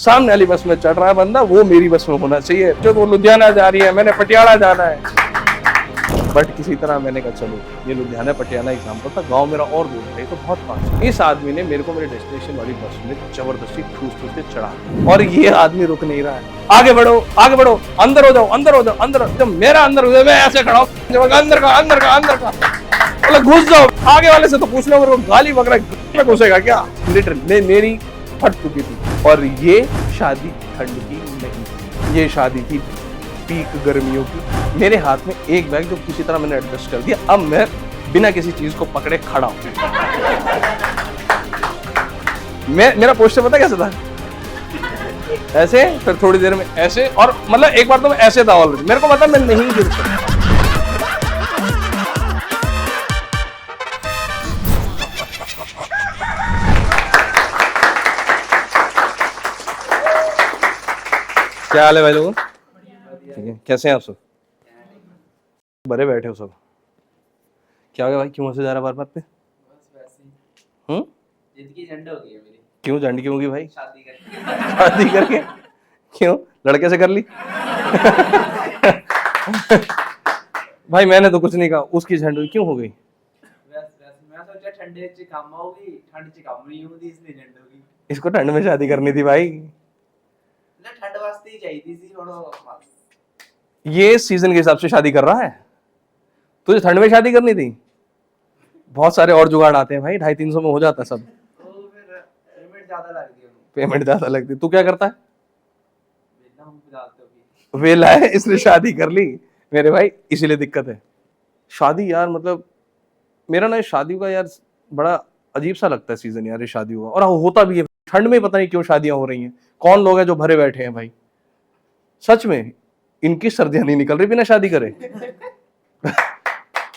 सामने वाली बस में चढ़ रहा है बंदा, वो मेरी बस में होना चाहिए। जो वो लुधियाना जा रही है, मैंने पटियाला जाना है। बट किसी तरह मैंने कहा चलो, ये लुधियाना पटियाला एग्जाम्पल था, गांव मेरा और दूर है तो बहुत पास। इस आदमी ने मेरे को मेरे डेस्टिनेशन वाली बस में जबरदस्ती ठूस के चढ़ा, और ये आदमी रुक नहीं रहा है। आगे बढ़ो, आगे बढ़ो, अंदर हो जाओ, अंदर हो जाओ, अंदर। जब मेरा अंदर हो जाए, मैं ऐसे खड़ा हूँ, अंदर का अंदर का अंदर का, मतलब घुस जाओ। आगे वाले से तो पूछ लो, अगर वो गाली वगैरह घुसेगा क्या? लिटरली मेरी फट चुकी थी। और ये शादी ठंड की नहीं थी, ये शादी थी पीक गर्मियों की। मेरे हाथ में एक बैग जो किसी तरह मैंने एडजस्ट कर दिया, अब मैं बिना किसी चीज को पकड़े खड़ा हूं। मेरा पोस्टर पता कैसे था? ऐसे, फिर थोड़ी देर में ऐसे, और मतलब एक बार तो मैं ऐसे था ऑलरेडी, मेरे को पता मैं नहीं गिर सकता। क्या हाल है भाई लोगों? ठीक है, कैसे हैं आप सब? भरे बैठे हो सब? क्या हो गया भाई, क्यों हंसे जा रहा बार बार पे? जिंदगी झंड हो गई है मेरी। क्यों झंड क्यों होगी भाई? शादी करके। शादी करके? क्यों, लड़के से कर ली? भाई मैंने तो कुछ नहीं कहा, उसकी झंड हुई, क्यों हो गई? मैं सोचा ठंडे च काम होगी, ठंड च काम नहीं होती, इसलिए झंड हो गई। इसको ठंड में शादी करनी थी भाई, ना ठंड वास्ते ही चाहिए थी थोड़ा। ये सीजन के हिसाब से शादी कर रहा है, तुझे ठंड में शादी करनी थी। बहुत सारे और जुगाड़ आते हैं भाई, 250-300 में हो जाता है सब। तो फिर पेमेंट ज्यादा लगती है, पेमेंट ज्यादा लगती है। तू क्या करता है? वेला हम बुलाते हो भी। वेला है इसलिए शादी कर ली मेरे भाई, इसीलिए दिक्कत है। शादी यार, मतलब मेरा ना शादियों का यार बड़ा अजीब सा लगता है सीजन यार, ये शादियों का। और होता भी है ठंड में, पता नहीं क्यों शादियां हो रही हैं। कौन लोग हैं जो भरे बैठे हैं भाई, सच में इनकी सर्दियां नहीं निकल रही बिना शादी करे।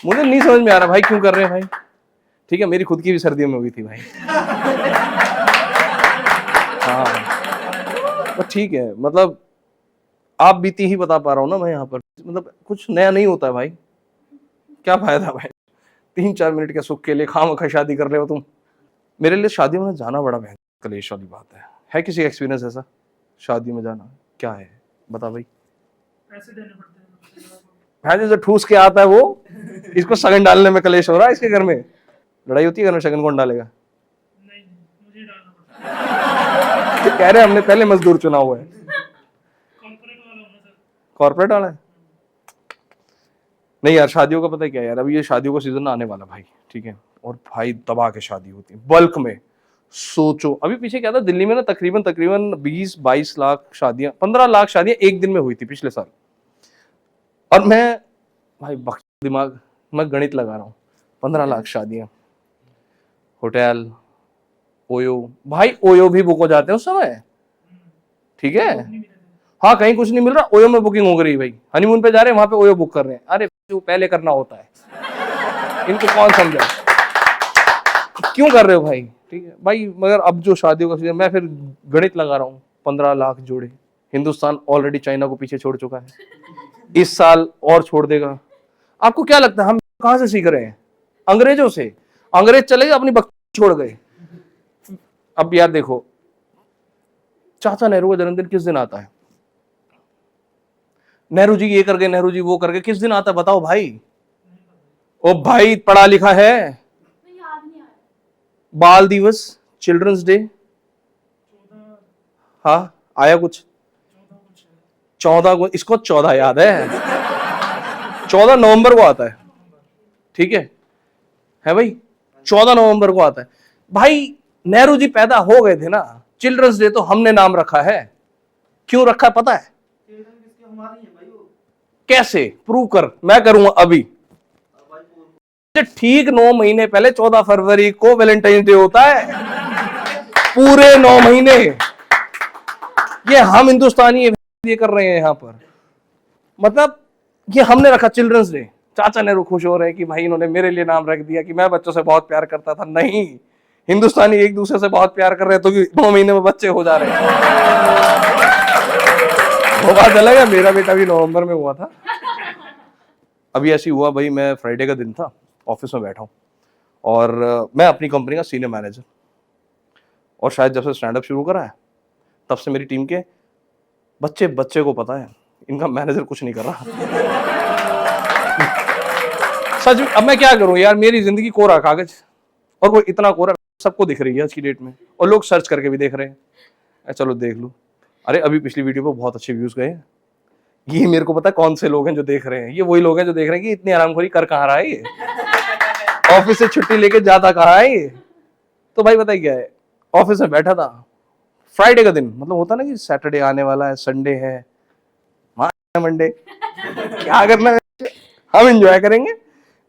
मुझे नहीं समझ में आ रहा भाई क्यों कर रहे हैं भाई। ठीक है, मेरी खुद की भी सर्दियों में हुई थी भाई। हाँ, तो ठीक है, मतलब आप बीती ही बता पा रहा हूँ ना मैं यहाँ पर। मतलब कुछ नया नहीं होता है भाई, क्या फायदा भाई 3-4 मिनट के सुख के लिए खामखा शादी कर रहे हो तुम। मेरे लिए शादियों में जाना बड़ा भयंकर कलेश वाली बात है किसी का एक्सपीरियंस ऐसा शादियों में जाना? क्या है बता भाई। पैसे देने पड़ते हैं भाई जो ठूस के आता है वो, इसको शगन डालने में कलेश हो रहा है। इसके घर में लड़ाई होती है, घर में शगन कौन डालेगा? नहीं, मुझे डालना पड़ता है। कह रहे हमने पहले मजदूर चुना हुआ है। कॉर्पोरेट वाला हूं सर। कॉर्पोरेट वाला है? नहीं यार, शादियों का पता है क्या यार, अभी ये शादियों का सीजन आने वाला भाई, ठीक है। और भाई दबा के शादी होती है बल्क में। सोचो अभी पीछे क्या था, दिल्ली में ना तकरीबन 20-22 लाख शादियां, 15 लाख शादियां एक दिन में हुई थी पिछले साल। और मैं भाई दिमाग, मैं गणित लगा रहा हूँ, 15 लाख शादियां, होटल, ओयो, भाई ओयो भी बुक हो जाते हैं उस समय, ठीक है। हाँ, कहीं कुछ नहीं मिल रहा, ओयो में बुकिंग हो गई भाई। हनीमून पे जा रहे हैं, वहां पे ओयो बुक कर रहे हैं। अरे जो पहले करना होता है, इनको कौन समझा? क्यों कर रहे हो भाई? ठीक है भाई, मगर अब जो शादियों का सीजन, मैं फिर गणित लगा रहा हूँ, 15 लाख जोड़े। हिंदुस्तान ऑलरेडी चाइना को पीछे छोड़ चुका है, इस साल और छोड़ देगा। आपको क्या लगता है हम कहां से सीख रहे हैं? अंग्रेजों से। अंग्रेज चले गए, अपनी भक्ति छोड़ गए। अब यार देखो, चाचा नेहरू का जन्मदिन किस दिन आता है? नेहरू जी ये कर गए, नेहरू जी वो कर गए, किस दिन आता है बताओ भाई? ओ भाई पढ़ा लिखा है। बाल दिवस, चिल्ड्रंस डे, हाँ आया कुछ 14 को, इसको 14 याद है, 14 नवंबर को आता है, ठीक है भाई, 14 नवंबर को आता है भाई। नेहरू जी पैदा हो गए थे ना, चिल्ड्रंस डे तो हमने नाम रखा है। क्यों रखा है पता है? कैसे प्रूव कर, मैं करूंगा अभी। ठीक 9 महीने पहले 14 फरवरी को वैलेंटाइन डे होता है, पूरे 9 महीने। ये हम हिंदुस्तानी ये कर रहे हैं यहाँ पर, मतलब ये हमने रखा चिल्ड्रंस डे। चाचा नेहरू खुश हो रहे हैं कि भाई इन्होंने मेरे लिए नाम रख दिया कि मैं बच्चों से बहुत प्यार करता था। नहीं, हिंदुस्तानी एक दूसरे से बहुत प्यार कर रहे हैं तो 9 महीने में बच्चे हो जा रहे हैं। वो बात अलग है, मेरा बेटा भी नवंबर में हुआ था। अभी ऐसी हुआ भाई, मैं फ्राइडे का दिन था, ऑफिस में बैठा हूँ, और मैं अपनी कंपनी का सीनियर मैनेजर, और शायद जब से स्टैंड अप शुरू करा है तब से मेरी टीम के बच्चे को पता है इनका मैनेजर कुछ नहीं कर रहा। सच में, अब मैं क्या करूं यार, मेरी जिंदगी कोरा कागज, और वो इतना कोरा सबको दिख रही है आज की डेट में, और लोग सर्च करके भी देख रहे हैं। चलो देख लूं। अरे अभी पिछली वीडियो पे बहुत अच्छे व्यूज गए। ये मेरे को पता है कौन से लोग हैं जो देख रहे हैं। ये वही लोग हैं जो देख रहे हैं कि इतनी आरामखोरी कर कहाँ रहा है ये, ऑफिस से छुट्टी लेके जाता कहाँ है ये। तो भाई बताइए क्या है, ऑफिस में बैठा था, फ्राइडे का दिन, मतलब होता ना कि सैटरडे आने वाला है, संडे है, मंडे, क्या करना है, हम एंजॉय करेंगे।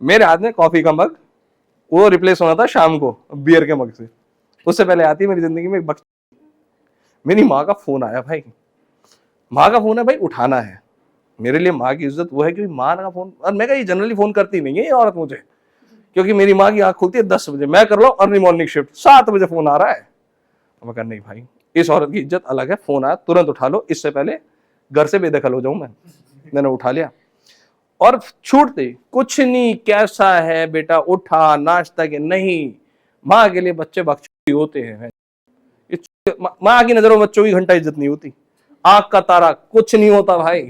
मेरे हाथ में कॉफी का मग, वो रिप्लेस होना था शाम को बियर के मग से। उससे पहले आती है मेरी जिंदगी में एक मेरी माँ का फोन आया भाई। माँ का फोन है भाई, उठाना है। मेरे लिए माँ की इज्जत वो है कि माँ का फोन, और मैं कहा ये जनरली फोन करती नहीं है ये औरत मुझे, क्योंकि मेरी माँ की आंख खुलती है 10 बजे, मैं कर लो अर्ली मॉर्निंग शिफ्ट, 7 बजे फोन आ रहा है। मैं कहा नहीं भाई, इस औरत की इज्जत अलग है, फोन आया तुरंत उठा लो, इससे पहले घर से बेदखल हो जाऊं मैं। मैंने उठा लिया और छूटते कुछ नहीं, कैसा है बेटा, उठा, नाश्ता के, नहीं। माँ के लिए बच्चे बकचोदी होते हैं। माँ की नजरों में 24 घंटा इज्जत नहीं होती। आंख का तारा कुछ नहीं होता भाई,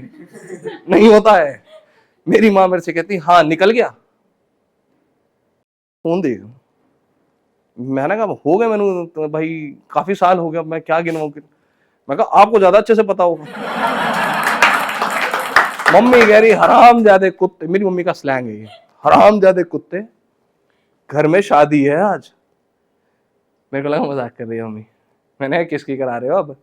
नहीं होता है। मेरी माँ मेरे से कहती हाँ निकल गया, फोन दे। मैंने कहा हो गए, मैंने तो भाई काफी साल हो गया, मैं क्या गिनवाऊं। मैं कहा आपको ज्यादा अच्छे से पता होगा। मम्मी कह रही हरामजादे कुत्ते, मेरी मम्मी का स्लैंग है ये, हरामजादे कुत्ते, घर में शादी है आज। मेरे को लगा मजाक कर रही है मम्मी। मैंने कहा किसकी करा रहे हो अब?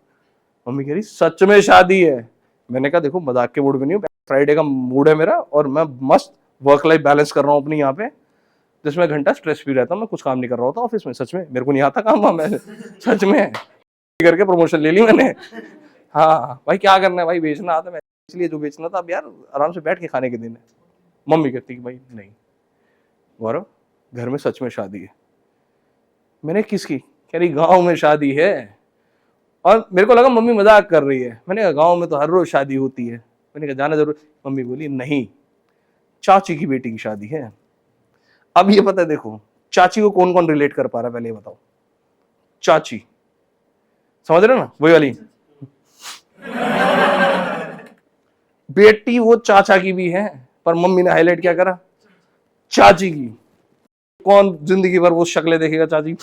मम्मी कह रही सच में शादी है। मैंने कहा देखो मजाक के मूड में नहीं हूँ, फ्राइडे का मूड है मेरा, और मैं मस्त वर्क लाइफ बैलेंस कर रहा हूँ अपनी यहाँ पे, जिसमें घंटा स्ट्रेस फ्री रहता हूँ। मैं कुछ काम नहीं कर रहा होता ऑफिस में, सच में मेरे को नहीं आता काम वाम, मैं सच में करके प्रमोशन ले ली मैंने। हाँ भाई क्या करना है भाई, बेचना आता है, इसलिए जो बेचना था। अब यार आराम से बैठ के खाने के दिन है। मम्मी कहती कि भाई नहीं गौरव, घर में सच में शादी है। मैंने किसकी? कह रही गांव में शादी है। और मेरे को लगा मम्मी मजाक कर रही है। मैंने कहा गांव में तो हर रोज शादी होती है। मैंने कहा जाना जरूर। मम्मी बोली नहीं, चाची की बेटी की शादी है। अब ये पता है, देखो चाची को कौन कौन रिलेट कर पा रहा है, पहले ये बताओ। चाची समझ रहे हो ना, वही वाली बेटी, वो चाचा की भी है, पर मम्मी ने हाईलाइट क्या करा, चाची की। कौन जिंदगी भर वो शक्लें देखेगा चाची।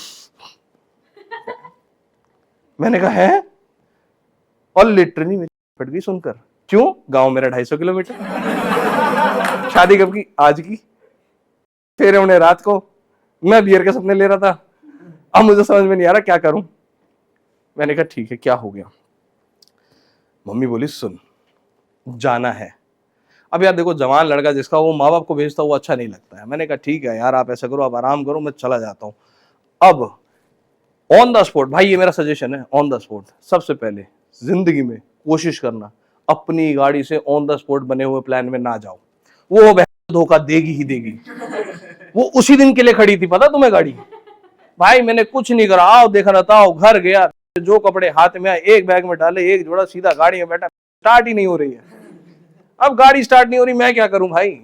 मैंने कहा है, और लिटरली मेरी फट गई सुनकर। क्यों? गांव मेरा 250 किलोमीटर। शादी कब की? आज की। फेरे उन्हें रात को, मैं बियर के सपने ले रहा था। अब मुझे समझ में नहीं आ रहा क्या करूं। मैंने कहा ठीक है, क्या हो गया? मम्मी बोली सुन, जाना है। अब यार देखो, जवान लड़का जिसका वो माँ बाप को भेजता वो अच्छा नहीं लगता है। मैंने कहा ठीक है यार, आप ऐसा करो, आप आराम करो, मैं चला जाता हूं। अब ऑन द स्पॉट, भाई ये मेरा सजेशन है, ऑन द स्पॉट सबसे पहले जिंदगी में कोशिश करना, अपनी गाड़ी से ऑन द स्पॉट बने हुए प्लान में ना जाओ। वो धोखा देगी ही देगी। वो उसी दिन के लिए खड़ी थी, पता तुम्हें गाड़ी। भाई मैंने कुछ नहीं करा, आओ देखा ना था, घर गया, जो कपड़े हाथ में आए एक बैग में डाले, एक जोड़ा, सीधा गाड़ी में बैठा। स्टार्ट ही नहीं हो रही है। अब गाड़ी स्टार्ट नहीं हो रही, मैं क्या करूं भाई।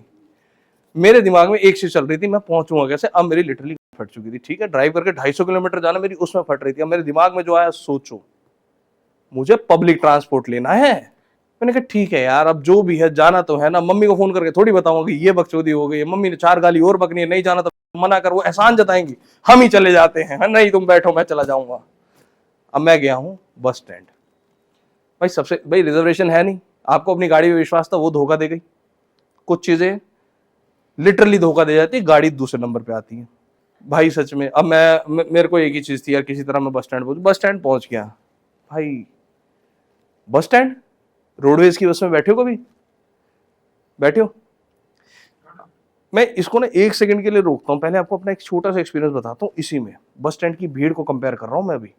मेरे दिमाग में एक चीज चल रही थी, मैं पहुंचूंगा कैसे। अब मेरी लिटरली फट चुकी थी। ठीक है, ड्राइव करके 250 किलोमीटर जाना, मेरी उसमें फट रही थी। अब मेरे दिमाग में जो आया, सोचो मुझे पब्लिक ट्रांसपोर्ट लेना है। मैंने कहा ठीक है यार, अब जो भी है जाना तो है ना। मम्मी को फोन करके थोड़ी बताऊंगा कि ये बकचोदी हो गई है, मम्मी ने 4 गाली और बकनी है, नहीं जाना तो मना कर, वो एहसान जताएंगी, हम ही चले जाते हैं। नहीं तुम बैठो, मैं चला जाऊंगा। अब मैं गया हूं बस स्टैंड। भाई सबसे, भाई रिजर्वेशन है नहीं, आपको अपनी गाड़ी में विश्वास था, वो धोखा दे गई। कुछ चीजें लिटरली धोखा दे जाती है, गाड़ी दूसरे नंबर पे आती है भाई सच में। अब मेरे को एक ही चीज थी यार, किसी तरह मैं बस स्टैंड पहुंच गया। भाई बस स्टैंड, रोडवेज की बस में बैठे हो कभी? बैठे हो? मैं इसको ना 1 सेकंड के लिए रोकता हूं, पहले आपको अपना एक छोटा सा एक्सपीरियंस बताता हूं। इसी में बस स्टैंड की भीड़ को कंपेयर कर रहा हूं मैं अभी।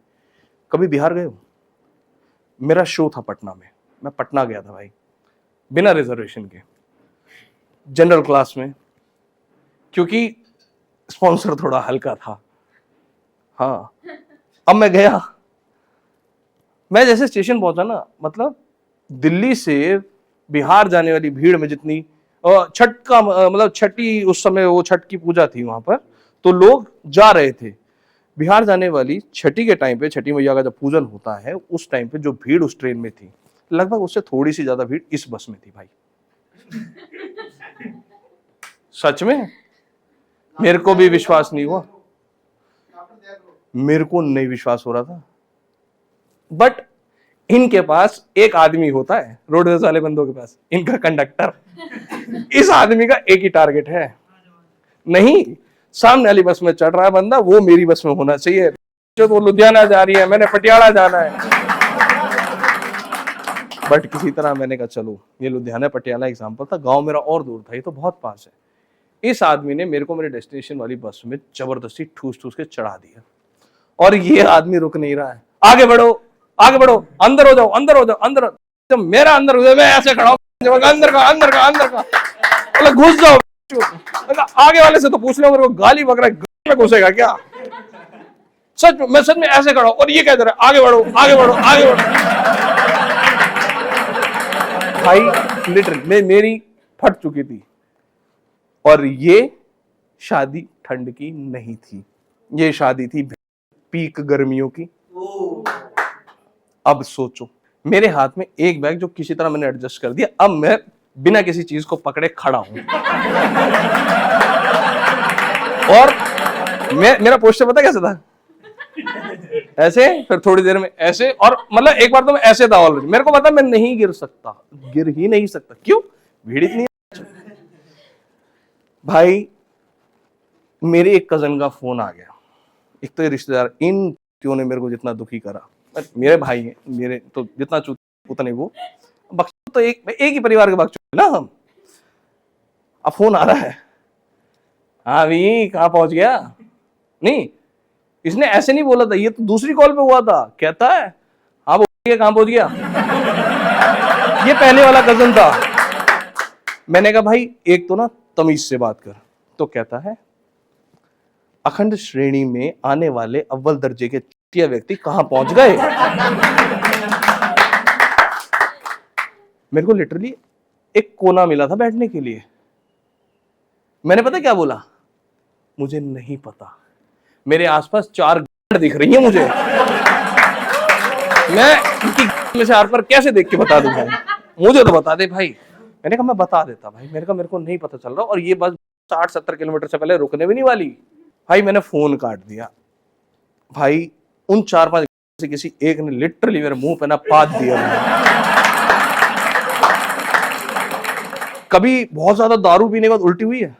कभी बिहार गए हो? मेरा शो था पटना में, मैं पटना गया था भाई, बिना रिजर्वेशन के, जनरल क्लास में, क्योंकि स्पॉन्सर थोड़ा हल्का था। हाँ, अब मैं गया, मैं जैसे स्टेशन पहुंचा ना, मतलब दिल्ली से बिहार जाने वाली भीड़ में जितनी छठ का, मतलब छठी, उस समय वो छठ की पूजा थी वहां पर, तो लोग जा रहे थे। बिहार जाने वाली छठी के टाइम पे, छठी मैया का जब पूजन होता है उस टाइम पे जो भीड़ उस ट्रेन में थी, लगभग उससे थोड़ी सी ज्यादा भीड़ इस बस में थी भाई। सच में मेरे को भी विश्वास नहीं हुआ, मेरे को नहीं विश्वास हो रहा था। बट इनके पास एक आदमी होता है, रोडवेज वाले बंदों के पास, इनका कंडक्टर। इस आदमी का एक ही टारगेट है, नहीं सामने वाली बस में चढ़ रहा है बंदा, वो मेरी बस में होना चाहिए। जो वो लुधियाना जा रही है, मैंने पटियाला जाना है। बट किसी तरह मैंने कहा चलो, ये लुधियाना पटियाला एग्जाम्पल था, गांव मेरा और दूर था, ये तो बहुत पास है। इस आदमी ने मेरे को मेरे डेस्टिनेशन वाली बस में जबरदस्ती ठूस ठूस के चढ़ा दिया, और ये आदमी रुक नहीं रहा है। आगे बढ़ो, आगे बढ़ो, अंदर हो जाओ, अंदर हो जाओ, अंदर। जब मेरा अंदर हो जाए, मैं ऐसे खड़ा हूं, अंदर का अंदर का अंदर का, मतलब घुस जाओ। आगे वाले से तो पूछ लो, मेरे को गाली बकरा में घुसेगा क्या? सच में, मैं सच में ऐसे खड़ा हूं और ये कह दे रहा है आगे बढ़ो, आगे बढ़ो, आगे बढ़ो। भाई लिटरली मेरी फट चुकी थी। और ये शादी ठंड की नहीं थी, ये शादी थी पीक गर्मियों की। अब सोचो, मेरे हाथ में एक बैग जो किसी तरह मैंने एडजस्ट कर दिया, अब मैं बिना किसी चीज को पकड़े खड़ा हूं। और मेरा पोस्टर पता कैसे था? ऐसे, फिर थोड़ी देर में ऐसे, और मतलब एक बार तो मैं ऐसे था ऑलरेडी। मेरे को पता मैं नहीं गिर सकता, गिर ही नहीं सकता। क्यों? भीड़ इतनी है। भाई मेरे एक कजन का फोन आ गया। एक तो ये रिश्तेदार, इन क्यों ने मेरे को जितना दुखी करा, मेरे भाई हैं, मेरे तो जितना चूत उतना नहीं वो बख्श, तो एक ही परिवार के बख्श ना हम। अब फोन आ रहा है, हाँ भी कहाँ पहुंच गया? नहीं, इसने ऐसे नहीं बोला था, ये तो दूसरी कॉल पे हुआ था। कहता है हाँ कहाँ पहुंच गया? ये पहले वाला कजन था। मैंने कहा भाई एक तो ना तमीज से बात कर। तो कहता है अखंड श्रेणी में आने वाले अव्वल दर्जे के चुतिया व्यक्ति कहां पहुंच गए। मेरे को लिटरली एक कोना मिला था बैठने के लिए। मैंने पता क्या बोला? मुझे नहीं पता, मेरे आसपास 4 गांड दिख रही हैं मुझे, मैं इनकी में से आर पर कैसे देख के बता दूं भाई? मुझे तो बता दे भाई। मैंने कहा मैं बता देता भाई, मेरे को नहीं पता चल रहा, और ये बस 60-70 किलोमीटर से पहले रुकने भी नहीं वाली। भाई मैंने फोन काट दिया। भाई उन 4-5 से किसी एक ने लिटरली मेरे मुंह पे ना पाद दिया। कभी बहुत ज्यादा दारू पीने के बाद उल्टी हुई है?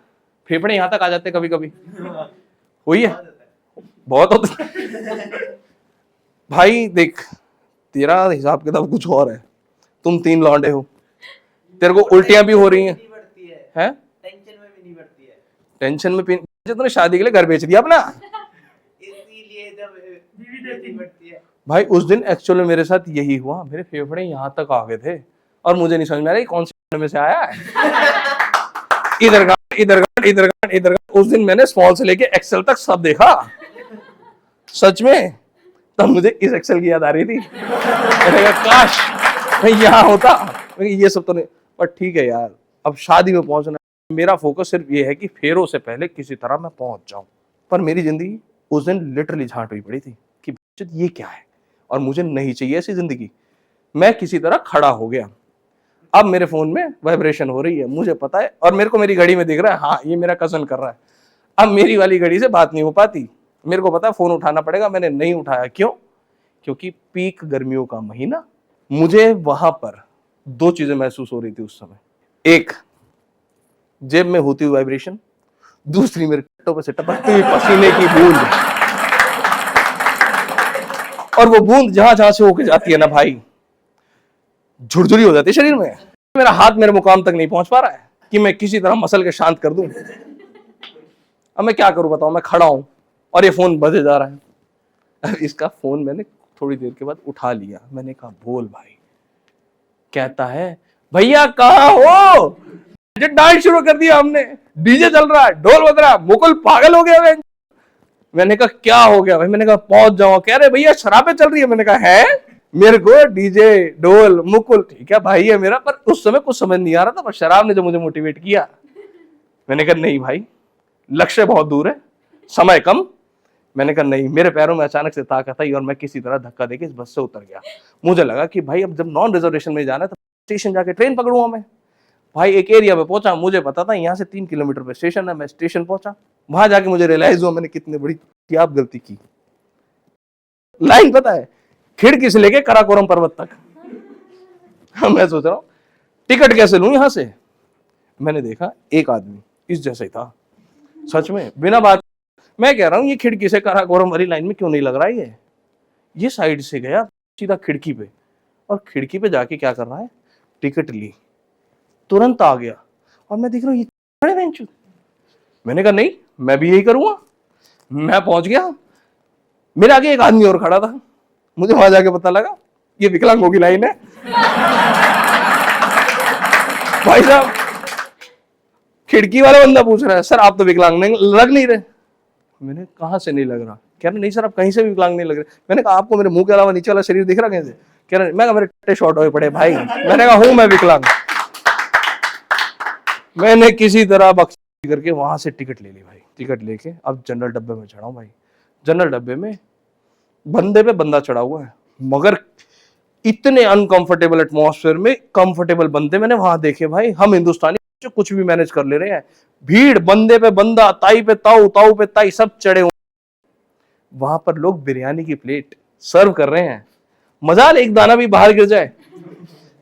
फेफड़े यहां तक आ जाते कभी कभी, हुई है? बहुत होता। भाई देख, तेरा हिसाब किताब कुछ और है, तुम 3 लौंडे हो, तेरे को उल्टियां भी हो रही हैं, हैं? टेंशन में भी नहीं बढ़ती है। टेंशन में तुमने शादी के लिए घर बेच दिया अपना, इसीलिए जब बढ़ती है। भाई उस दिन एक्चुअली मेरे साथ यही हुआ। मेरे फेफड़े यहाँ तक आ गए थे और मुझे नहीं समझ में आ रहा कौन से में से आया है। इधर गांड, इधर गांड, इधर गांड, इधर गांड। उस दिन मैंने स्मॉल से लेके एक्सेल तक सब देखा, सच में। तब मुझे इस एक्सेल की याद आ रही थी। मैंने कहा काश मैं यहाँ होता। ये सब तो नहीं, पर ठीक है यार, अब शादी में पहुंचना, मेरा फोकस सिर्फ ये है कि फेरों से पहले किसी तरह मैं पहुंच जाऊं। पर मेरी जिंदगी उस दिन लिटरली झांट हुई पड़ी थी कि ये क्या है, और मुझे नहीं चाहिए ऐसी जिंदगी। मैं किसी तरह खड़ा हो गया। अब मेरे फोन में वाइब्रेशन हो रही है, मुझे पता है, और मेरे को मेरी घड़ी में दिख रहा है हाँ ये मेरा कजन कर रहा है। अब मेरी वाली घड़ी से बात नहीं हो पाती, मेरे को पता है फोन उठाना पड़ेगा। मैंने नहीं उठाया। क्यों? क्योंकि पीक गर्मियों का महीना। मुझे वहां पर 2 चीजें महसूस हो रही थी उस समय। एक, जेब में होती हुई वाइब्रेशन, दूसरी मेरे कट्टों पे से टपकती हुई पसीने की बूंद। और वो बूंद जहां जहां से होके जाती है ना भाई, झुरझुरी हो जाती है शरीर में। मेरा हाथ मेरे मुकाम तक नहीं पहुंच पा रहा है कि मैं किसी तरह मसल के शांत कर दूं। अब मैं क्या करूं बताओ? मैं खड़ा हूं और ये फोन बजे जा रहा है। अब इसका फोन मैंने थोड़ी देर के बाद उठा लिया। मैंने कहा बोल भाई। कहता है भैया कहाँ हो? डांस शुरू कर दिया हमने, डीजे चल रहा है, ढोल बज रहा है, मुकुल पागल हो गया। मैंने कहा क्या हो गया भाई? मैंने कहा पहुंच जाओ। कह रहे भैया शराबें चल रही है। मैंने कहा है? मेरे को डीजे ढोल मुकुल ठीक है भाई है मेरा, पर उस समय कुछ समझ नहीं आ रहा था, पर शराब ने जो मुझे मोटिवेट किया। मैंने कहा नहीं भाई, लक्ष्य बहुत दूर है, समय कम, मैंने कहा नहीं, मेरे पैरों में अचानक से ताकत आई और मैं किसी तरह धक्का देके इस बस से उतर गया। मुझे लगा कि भाई अब जब नॉन रिजर्वेशन में जाना है तो स्टेशन जाके ट्रेन पकड़ूंगा मैं। भाई एक एरिया पे पहुंचा, मुझे पता था यहाँ से 3 किलोमीटर पे स्टेशन है। मैं स्टेशन पहुंचा, वहां जाके मुझे रियलाइज हुआ मैंने कितनी बड़ी क्या गलती की। लाइन पता है, खिड़की से लेके कराकोरम पर्वत तक। मैं सोच रहा हूँ टिकट कैसे लूं यहां से। मैंने देखा एक आदमी इस जैसा ही था, सच में बिना बात। मैं कह रहा हूँ ये खिड़की से काराकोरम वाली लाइन में क्यों नहीं लग रहा है ये साइड से गया सीधा खिड़की पे, और खिड़की पे जाके क्या कर रहा है, टिकट ली, तुरंत आ गया। और मैं देख रहा हूँ ये खड़े बेंच। मैंने कहा नहीं, मैं भी यही करूंगा। मैं पहुंच गया, मेरे आगे एक आदमी और खड़ा था। मुझे वहां जाके पता लगा ये विकलांगों की लाइन है। भाई साहब, खिड़की वाला बंदा पूछ रहा है सर आप तो विकलांग नहीं लग नहीं रहे। मैंने कहा से नहीं लग रहा। कह रहे नहीं सर आप कहीं से भी विकलांग नहीं लग रहे। मैंने कहा आपको मेरे मुंह के अलावा नीचे वाला शरीर दिख रहा कैसे। कह रहे मैं कहा मेरे टट्टे शॉर्ट हुए पड़े भाई। मैंने कहा हूं मैं विकलांग। मैंने किसी तरह बख्शी करके वहां से टिकट ले ली भाई। टिकट लेके अब जनरल डब्बे में चढ़ा हूं भाई। जनरल डब्बे में बंदे पे बंदा चढ़ा हुआ है, मगर इतने अनकंफर्टेबल एटमॉस्फेयर में कंफर्टेबल बंदे मैंने वहां देखे भाई। हम हिंदुस्तानी जो कुछ भी मैनेज कर ले रहे हैं, भीड़ बंदे पे बंदा, ताई पे ताऊ, ताऊ पे ताई, सब चढ़े हुए। वहां पर लोग बिरयानी की प्लेट सर्व कर रहे हैं, मजाल एक दाना भी बाहर गिर जाए।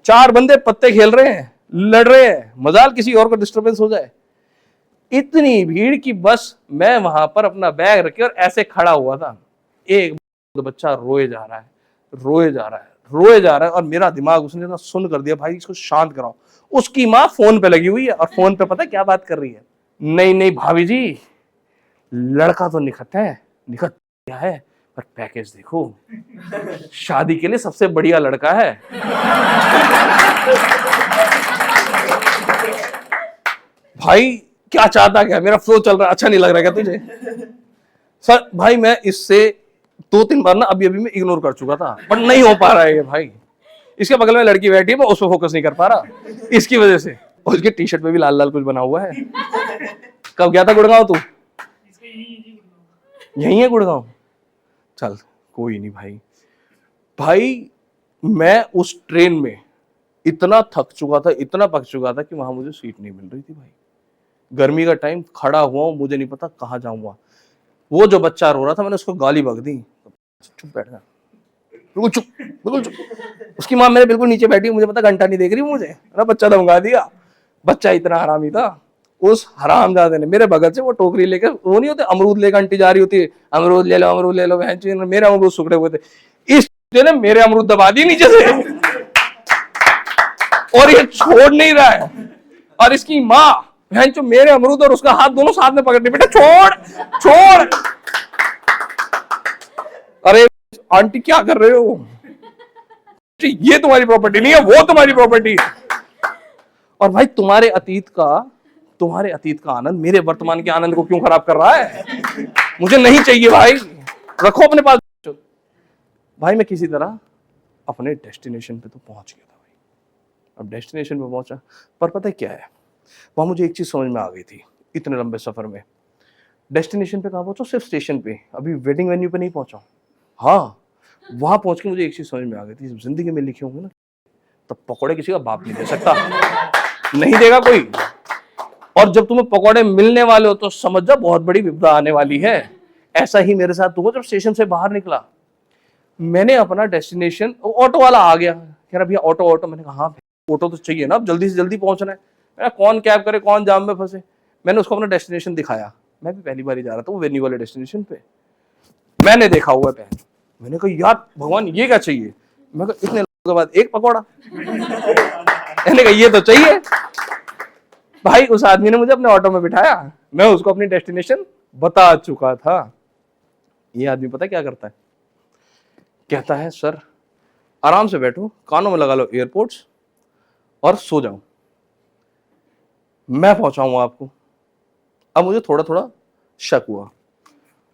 4 बंदे पत्ते खेल रहे हैं, लड़ रहे हैं, मजाल किसी और को डिस्टरबेंस हो जाए। इतनी भीड़ की बस मैं वहां पर अपना बैग रखे और ऐसे खड़ा हुआ था। एक बच्चा रोए जा रहा है, रोए जा रहा है, रोए जा रहा है, और मेरा दिमाग उसने ना सुन कर दिया भाई इसको शांत कराओ। उसकी माँ फोन पे लगी हुई है और फोन पे पता है क्या बात कर रही है, नहीं नहीं भाभी जी लड़का तो निखत है, निखत क्या है, पर पैकेज देखो शादी के लिए सबसे बढ़िया लड़का है। भाई क्या चाहता क्या, मेरा फ्लो चल रहा अच्छा नहीं लग रहा क्या तुझे। सर भाई मैं इससे 2-3 बार ना अभी मैं इग्नोर कर चुका था, बट नहीं हो पा रहा है ये भाई। इसके बगल में लड़की बैठी है, मैं उस पर फोकस नहीं कर पा रहा इसकी वजह से। और उसके टी शर्ट पे भी लाल लाल कुछ बना हुआ है। कब गया था गुड़गांव तू? इसका यही है गुड़गांव। चल कोई नहीं भाई। भाई मैं उस ट्रेन में इतना थक चुका था, इतना पक चुका था कि वहां मुझे सीट नहीं मिल रही थी भाई। गर्मी का टाइम, खड़ा हुआ हूं, मुझे नहीं पता कहाँ जाऊंगा। वो जो बच्चा रो रहा था मैंने उसको गाली बक दी, चुप बैठ जा, बिल्कुल चुप, बिल्कुल चुप। उसकी माँ मेरे बिल्कुल नीचे बैठी, मुझे पता घंटा नहीं देख रही मुझे, ना बच्चा धमका दिया। बच्चा इतना हरामी था, उस हरामजादे ने मेरे बगल से वो टोकरी लेकर, वो नहीं होते अमरूद लेकर आंटी जा रही होती है, अमरूद ले लो अमरूद ले लो, मेरे अमरूद सुखड़े हुए थे, इस ने मेरे अमरूद दबा दी नीचे से। और ये छोड़ नहीं रहा है, और इसकी माँ बहन जो मेरे अमरूद और उसका हाथ दोनों साथ में पकड़ते, बेटा छोड़ छोड़। अरे आंटी क्या कर रहे हो, ये तुम्हारी प्रॉपर्टी नहीं है, वो तुम्हारी प्रॉपर्टी है। और भाई तुम्हारे अतीत का आनंद मेरे वर्तमान के आनंद को क्यों खराब कर रहा है। मुझे नहीं चाहिए भाई, रखो अपने पास। भाई मैं किसी तरह अपने डेस्टिनेशन पे तो पहुंच गया था भाई। अब डेस्टिनेशन पे पहुंचा, पर पता है क्या है, वहां मुझे एक चीज समझ में आ गई थी इतने लंबे सफर में। डेस्टिनेशन पे कहाँ पहुंचा, सिर्फ स्टेशन पे, अभी वेडिंग वेन्यू पे नहीं पहुंचा। हाँ वहां पहुंच के मुझे एक चीज समझ में आ गई थी, जिंदगी में लिखे होंगे ना तब पकौड़े किसी का बाप नहीं दे सकता, नहीं देगा कोई। और जब तुम्हें पकौड़े मिलने वाले हो तो समझ जा बहुत बड़ी विपदा आने वाली है। ऐसा ही मेरे साथ हुआ। जब स्टेशन से बाहर निकला, मैंने अपना डेस्टिनेशन, ऑटो वाला आ गया, कह रहा भैया ऑटो ऑटो। मैंने कहा हाँ ऑटो तो चाहिए ना, अब जल्दी से जल्दी पहुंचना है। मैं कौन कैब करे, कौन जाम में फंसे। मैंने उसको अपना डेस्टिनेशन दिखाया, मैं भी पहली बार ही जा रहा था वो वेन्यू वाले डेस्टिनेशन पे। मैंने देखा हुआ है पहन, मैंने कहा यार भगवान ये क्या चाहिए। मैं कहा इतने लोगों के बाद एक पकौड़ा। मैंने कहा ये तो चाहिए। भाई उस आदमी ने मुझे अपने ऑटो में बिठाया, मैं उसको अपनी डेस्टिनेशन बता चुका था। ये आदमी पता क्या करता है, कहता है सर आराम से बैठो, कानों में लगा लो एयरपोर्ट्स और सो जाओ, मैं पहुंचाऊंगा आपको। अब मुझे थोड़ा थोड़ा शक हुआ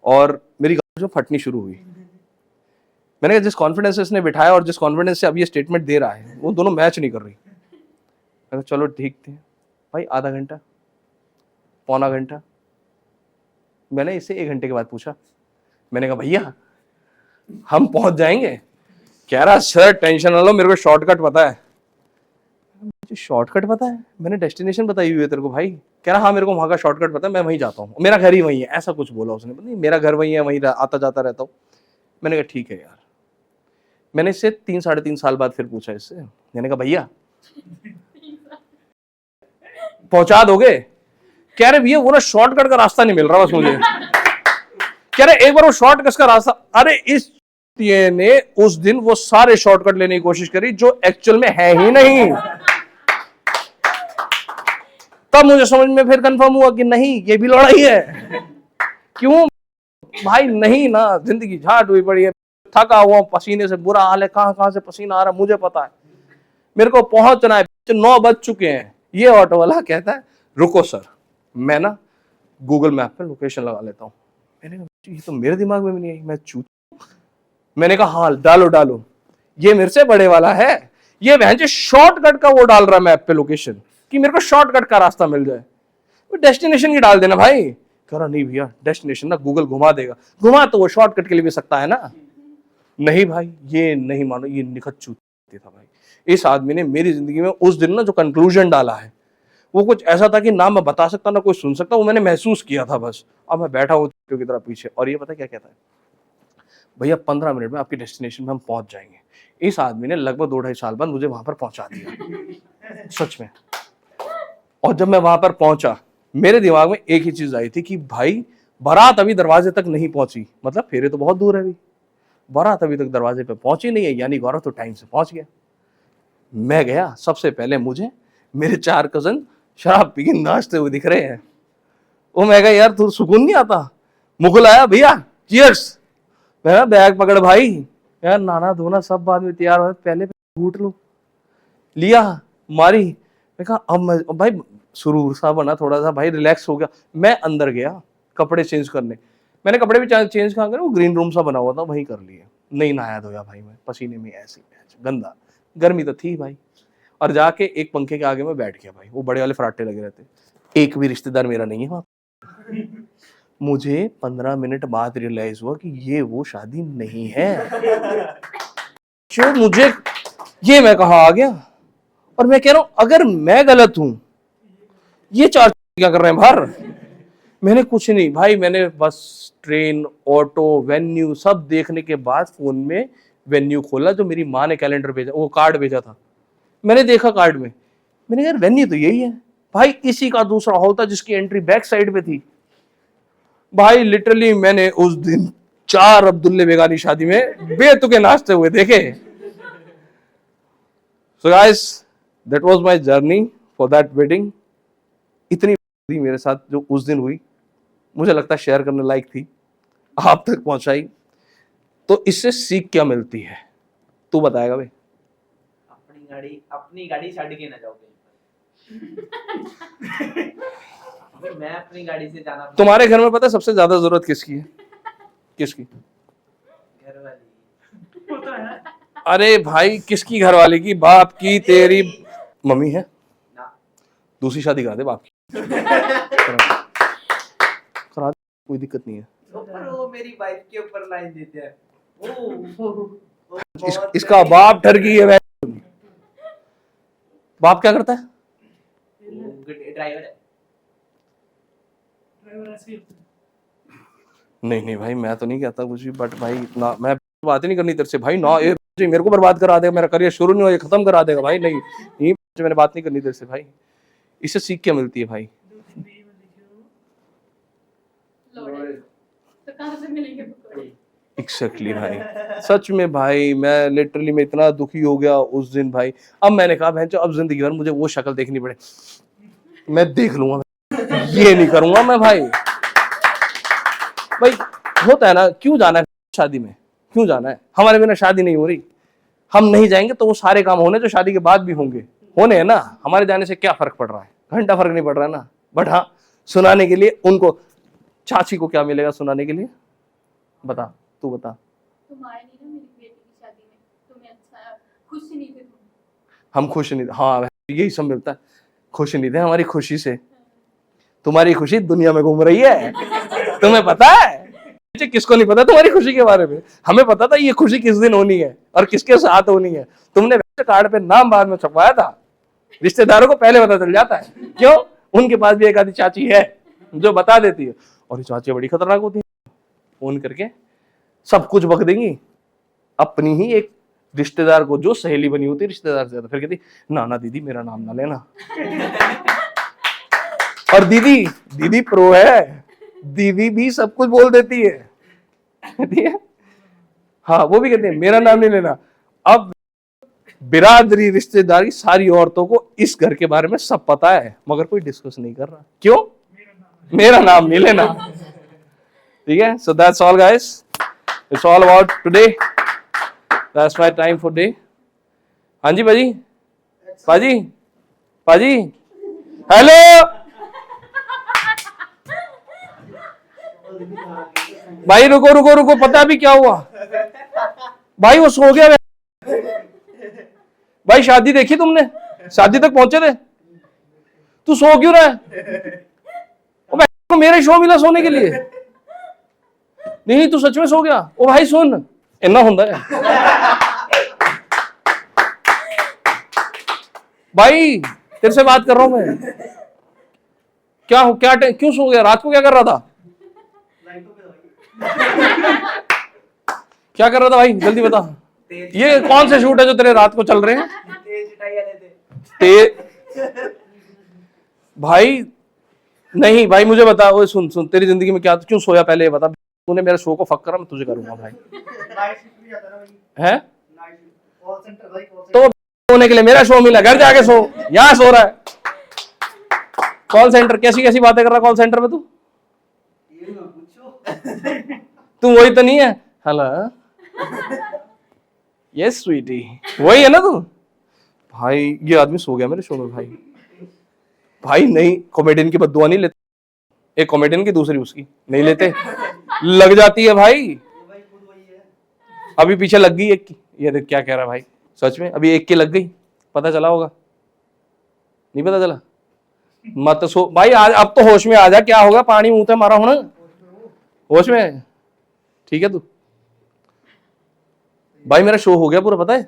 और मेरी गाड़ी जो फटनी शुरू हुई। मैंने कहा जिस कॉन्फिडेंस से इसने बिठाया और जिस कॉन्फिडेंस से अब ये स्टेटमेंट दे रहा है वो दोनों मैच नहीं कर रही। मैंने कहा चलो ठीक थे भाई, आधा घंटा, पौना घंटा। मैंने इससे 1 घंटे के बाद पूछा मैंने कहा भैया हम पहुंच जाएंगे। कह रहा सर टेंशन ना लो, मेरे को शॉर्टकट पता है। मुझे शॉर्टकट पता है? मैंने डेस्टिनेशन बताई हुई है तेरे को भाई। कह रहा हाँ मेरे को वहां का शॉर्टकट पता है, मैं वहीं जाता हूँ, मेरा घर ही वहीं है, ऐसा कुछ बोला उसने। नहीं मेरा घर वहीं है, वहीं आता जाता रहता हूँ। मैंने कहा ठीक है यार। मैंने इससे 3-3.5 साल बाद फिर पूछा इससे, मैंने कहा भैया पहुंचा दोगे? कह रहे भैया वो ना शॉर्टकट का रास्ता नहीं मिल रहा बस मुझे। कह रहे एक बार वो शॉर्टकट का रास्ता, अरे इस ये ने उस दिन वो सारे शॉर्टकट लेने की कोशिश करी जो एक्चुअल में है ही नहीं। तब मुझे समझ में फिर कंफर्म हुआ कि नहीं ये भी लड़ाई है। क्यों भाई? नहीं ना, जिंदगी झाट हुई पड़ी है, थका हुआ, पसीने से बुरा हाल है, कहां से पसीना आ रहा है मुझे पता है, मेरे को पहुंचना है, 9 बज चुके हैं। ये ऑटो वाला कहता है रुको सर, मैं ना गूगल मैप पे लोकेशन लगा लेता हूँ। मैंने कहा ये तो मेरे दिमाग में भी नहीं आई, मैं चूत। मैंने कहा हाँ डालो डालो, ये मेरे से बड़े वाला है, ये बहन से शॉर्टकट का वो डाल रहा है मैप पे लोकेशन कि मेरे को शॉर्टकट का रास्ता मिल जाए। डेस्टिनेशन की डाल देना भाई। कह रहा नहीं भैया डेस्टिनेशन ना गूगल घुमा देगा। घुमा तो वो शॉर्टकट के लिए भी सकता है ना। नहीं भाई ये नहीं मानो, ये निखत चूत था भाई। इस आदमी ने मेरी जिंदगी में उस दिन ना जो कंक्लूजन डाला है वो कुछ ऐसा था कि ना मैं बता सकता ना कोई सुन सकता, वो मैंने महसूस किया था बस। अब मैं बैठा हूँ की तरह पीछे, और ये पता क्या कहता है, भैया 15 मिनट में आपकी डेस्टिनेशन में हम पहुंच जाएंगे। इस आदमी ने लगभग 2-2.5 साल बाद मुझे वहां पर पहुंचा दिया सच में। और जब मैं वहां पर पहुंचा मेरे दिमाग में एक ही चीज आई थी कि भाई बारात अभी दरवाजे तक नहीं पहुंची, मतलब फेरे तो बहुत दूर है अभी, बारात अभी तक दरवाजे पे पहुंची नहीं है, यानी गौरव तो टाइम से पहुंच गया। मैं गया, सबसे पहले मुझे मेरे 4 कजन शराब पी के नाचते हुए दिख रहे हैं। वो मैं कहा यार तू सुकून नहीं आता? मुगल आया भैया चीयर्स। मैं बैग पकड़ भाई, यार नाना धोना सब बाद में तैयार हो, पहले घूट लो, लिया मारी। मैं कहा अब भाई सुरूर सा बना, थोड़ा सा भाई रिलैक्स हो गया। मैं अंदर गया कपड़े चेंज करने, मैंने कपड़े भी चेंज कहाँ करे, वो ग्रीन रूम सा बना हुआ था वहीं कर लिए। नहीं नहाया धोया भाई, मैं पसीने में ऐसे गंदा, गर्मी तो थी भाई। और जाके एक पंखे के आगे में बैठ गया भाई, वो बड़े वाले फराटे लगे रहते, एक भी रिश्तेदार मेरा नहीं है वहां। मुझे 15 मिनट बाद रियलाइज हुआ कि ये वो शादी नहीं है जो मुझे, ये मैं कहा आ गया। और मैं कह रहा हूं अगर मैं गलत हूं, ये 4 क्या कर रहे हैं बाहर? मैंने कुछ नहीं भाई, मैंने बस ट्रेन ऑटो वेन्यू सब देखने के बाद फोन में वेन्यू खोला जो मेरी माँ ने कैलेंडर भेजा, वो कार्ड भेजा था। मैंने देखा कार्ड में, मैंने यार वेन्यू तो यही है भाई, इसी का दूसरा हॉल था जिसकी एंट्री बैक साइड पे थी। भाई लिटरली मैंने उस दिन 4 अब्दुल्ले बेगानी शादी में बेतुके नाचते हुए देखे। So guys that was my journey for that wedding. इतनी मेरे साथ जो उस दिन हुई, मुझे लगता है शेयर करने लायक थी, आप तक पहुंचाई। तो इससे सीख क्या मिलती है तू बताएगा भाई? अपनी गाड़ी छड़ के ना जाओ कहीं। मैं अपनी गाड़ी से जाना। तुम्हारे घर में पता है सबसे ज्यादा जरूरत किसकी है? किसकी? घर वाली। होता है। अरे भाई किसकी घर वाले की? बाप की, तेरी मम्मी है ना। दूसरी शादी करा दे बाप की। करा दे, कोई दिक्कत नहीं है। पर वो मेरी वाइफ के ऊपर लाइन देते हैं। इसका बाप ठर गई है। बाप क्या करता है? ड्राइवर है। ड्राइवर ऐसे ही होते हैं। नहीं भाई मैं तो नहीं कहता कुछ भी, बट भाई ना, मैं बात ही नहीं करनी तेरे से भाई ना, ये मेरे को बर्बाद करा देगा, मेरा करियर शुरू नहीं हुआ ये खत्म करा देगा भाई। नहीं मैंने बात नहीं करनी तेरे से भाई। इससे सीख क्या मिलती है भाई? जिंदगी में लिखे हो लोड़े तो कहाँ से मिलेंगे पकौड़े? एक्जैक्टली भाई, सच में भाई मैं लिटरली मैं इतना दुखी हो गया उस दिन भाई। अब मैंने कहा बहन अब जिंदगी भर मुझे वो शक्ल देखनी पड़े, मैं देख लूंगा, ये नहीं करूंगा मैं भाई। भाई होता है ना, क्यों जाना है शादी में, क्यों जाना है? हमारे बिना शादी नहीं हो रही, हम नहीं जाएंगे तो वो सारे काम होने जो शादी के बाद भी होंगे होने हैं ना। हमारे जाने से क्या फर्क पड़ रहा है? घंटा फर्क नहीं पड़ रहा है ना। बट हाँ सुनाने के लिए उनको, चाची को क्या मिलेगा सुनाने के लिए? बता, तू बता। तुम आए नहीं ना मेरी बेटी की शादी में, तुम्हें अच्छा खुश नहीं थे तुम? हम खुश नहीं थे, हाँ यही सब मिलता है, खुश नहीं थे हमारी खुशी से। तुम्हारी खुशी दुनिया में घूम रही है, तुम्हें पता है? पीछे किसको नहीं पता तुम्हारी खुशी के बारे में? हमें पता था ये खुशी किस दिन होनी है और किसके साथ होनी है। तुमने कार्ड पे नाम बाद में छपवाया था, रिश्तेदारों को पहले पता चल जाता है। क्यों? उनके पास भी एक आधी चाची है जो बता देती है, और ये चाची बड़ी खतरनाक होती है, फोन करके सब कुछ बक देंगी। अपनी ही एक रिश्तेदार को जो सहेली बनी होती है रिश्तेदार से ज्यादा, फिर कहती ना दीदी मेरा नाम ना लेना। और दीदी प्रो है, दीदी भी सब कुछ बोल देती है, कहती है हाँ, वो भी कहते हैं मेरा नाम नहीं लेना। अब बिरादरी रिश्तेदारी सारी औरतों को इस घर के बारे में सब पता है, मगर कोई डिस्कस नहीं कर रहा। क्यों? मेरा नाम नहीं लेना। ठीक है, सो that's all guys, it's all about today, that's my time for day. हाँ जी पाजी, पाजी हेलो भाई, रुको, पता अभी क्या हुआ भाई? वो सो गया भाई। शादी देखी तुमने? शादी तक पहुंचे थे, तू सो क्यों रहा है? तो मेरे शो मिला सोने के लिए। नहीं तू सच में सो गया? ओ भाई सुन, इन्ना होता है भाई, तेरे से बात कर रहा हूं मैं। क्या क्यों सो गया? रात को क्या कर रहा था? क्या कर रहा था भाई, जल्दी बता। ये कौन से शूट है जो तेरे रात को चल रहे हैं? भाई नहीं भाई, मुझे बता। वो सुन, तेरी जिंदगी में क्या क्यों सोया, पहले ये बता। तूने मेरे शो को फक करा, मैं तुझे करूंगा भाई। है तो सोने के लिए मेरा शो मिला, घर जाके सो, यहां सो रहा है। कॉल सेंटर, कैसी बातें कर रहा कॉल सेंटर में तू? तू वही तो नहीं है? हेलो यस स्वीटी, वही है ना तू? भाई ये आदमी सो गया मेरे शो में भाई नहीं, कॉमेडियन की बद्दुआ नहीं लेते, एक कॉमेडियन की दूसरी उसकी नहीं लेते, लग जाती है भाई। अभी पीछे लग गई एक की, ये देख क्या कह रहा है भाई, सच में अभी एक की लग गई, पता चला होगा? नहीं पता चला? मत सो भाई, आज अब तो होश में आ जा, क्या होगा? पानी मुंह से मारा होना, होश में। ठीक है तू भाई, मेरा शो हो गया पूरा, पता है,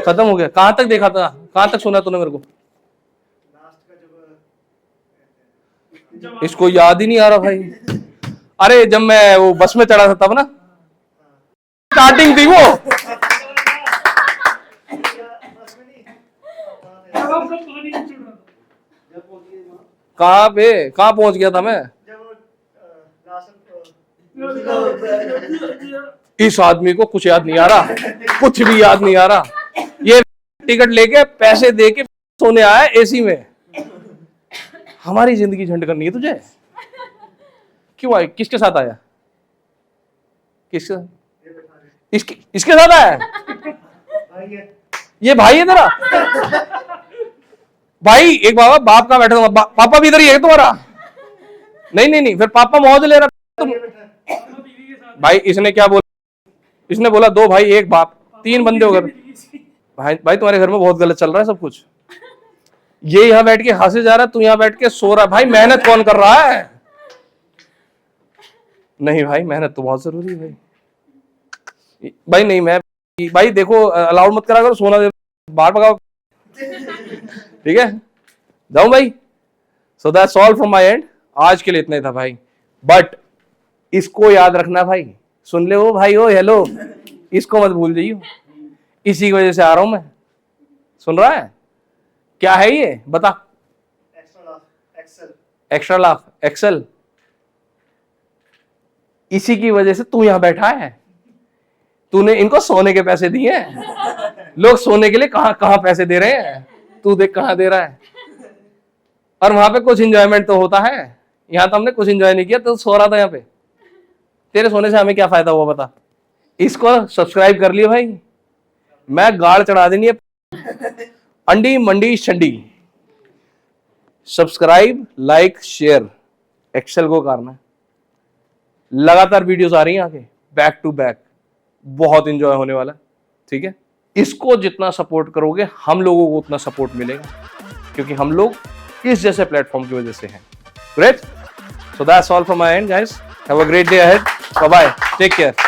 खत्म हो गया। कहां तक देखा था, कहां तक सुना तूने मेरे को? इसको याद ही नहीं आ रहा भाई। अरे जब मैं वो बस में चढ़ा था तब ना, स्टार्टिंग थी वो। कहाँ पहुंच गया था मैं? इस आदमी को कुछ याद नहीं आ रहा, कुछ भी याद नहीं आ रहा। ये टिकट लेके पैसे दे के सोने आया एसी में। हमारी जिंदगी झंड करनी है तुझे? क्यों आया? किसके साथ आया? इसके साथ आया? ये भाई है तेरा? भाई एक बाप का बैठा, पापा भी इधर ही है तुम्हारा? नहीं, फिर पापा मौज ले रहा तुम। भाई इसने क्या बोला? इसने बोला 2 भाई 1 बाप, 3 बंदे हो गए। भाई तुम्हारे घर में बहुत गलत चल रहा है सब कुछ। ये यहाँ बैठ के हंसे जा रहा है, तू यहाँ बैठ के सो रहा है। भाई मेहनत कौन कर रहा है? नहीं भाई, मेहनत तो बहुत जरूरी है भाई। नहीं मैं भाई देखो, अलाउड मत करा करो, सोना दे बाहर भगाओ। ठीक है, जाऊं भाई? सो that's all from my and. आज के लिए इतना ही था भाई, बट इसको याद रखना भाई, सुन ले वो भाई, ओ हेलो, इसको मत भूल जाइयो। इसी की वजह से आ रहा हूं मैं, सुन रहा है? क्या है ये बता? Extra laugh excel. इसी की वजह से तू यहां बैठा है। तूने इनको सोने के पैसे दिए हैं। लोग सोने के लिए कहां पैसे दे रहे हैं, तू देख कहां दे रहा है। और वहां पे कुछ एंजॉयमेंट तो होता है, यहां तो हमने कुछ एंजॉय नहीं किया, तो सो रहा था यहाँ पे। तेरे सोने से हमें क्या फायदा हुआ बता? इसको सब्सक्राइब कर लियो भाई, मैं गाड़ चढ़ा देनी है अंडी मंडी चंडी। सब्सक्राइब लाइक शेयर, एक्सेल को करना है। लगातार वीडियोस आ रही हैं आगे, बैक टू बैक, बहुत एंजॉय होने वाला है। ठीक है, इसको जितना सपोर्ट करोगे हम लोगों को उतना सपोर्ट मिलेगा, क्योंकि हम लोग इस जैसे प्लेटफॉर्म की वजह से हैं। Great, so that's all from my end guys. Have a great day ahead, bye bye, take care.